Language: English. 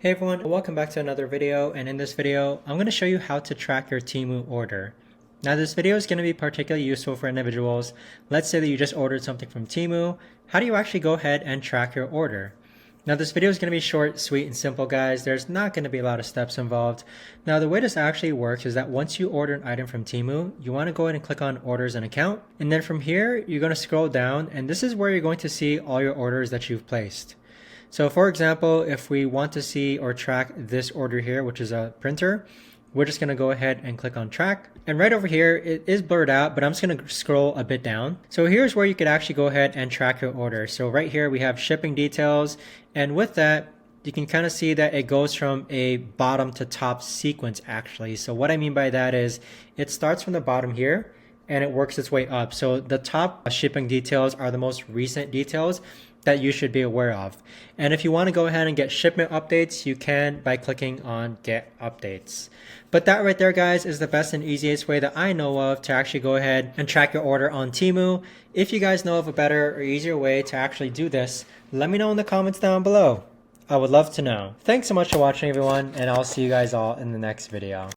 Hey everyone, welcome back to another video, and in this video, I'm going to show you how to track your Temu order. Now this video is going to be particularly useful for individuals. Let's say that you just ordered something from Temu. How do you actually go ahead and track your order? Now this video is going to be short, sweet, and simple, guys. There's not going to be a lot of steps involved. Now the way this actually works is that once you order an item from Temu, you want to go ahead and click on Orders and Account. And then from here, you're going to scroll down, and this is where you're going to see all your orders that you've placed. So for example, if we want to see or track this order here, which is a printer, we're just going to go ahead and click on track. And right over here, it is blurred out, but I'm just going to scroll a bit down. So here's where you could actually go ahead and track your order. So right here, we have shipping details. And with that, you can kind of see that it goes from a bottom to top sequence actually. So what I mean by that is it starts from the bottom here and it works its way up. So the top shipping details are the most recent details that you should be aware of. And if you want to go ahead and get shipment updates, you can by clicking on Get Updates. But that right there, guys, is the best and easiest way that I know of to actually go ahead and track your order on Temu. If you guys know of a better or easier way to actually do this, let me know in the comments down below. I would love to know. Thanks so much for watching, everyone, and I'll see you guys all in the next video.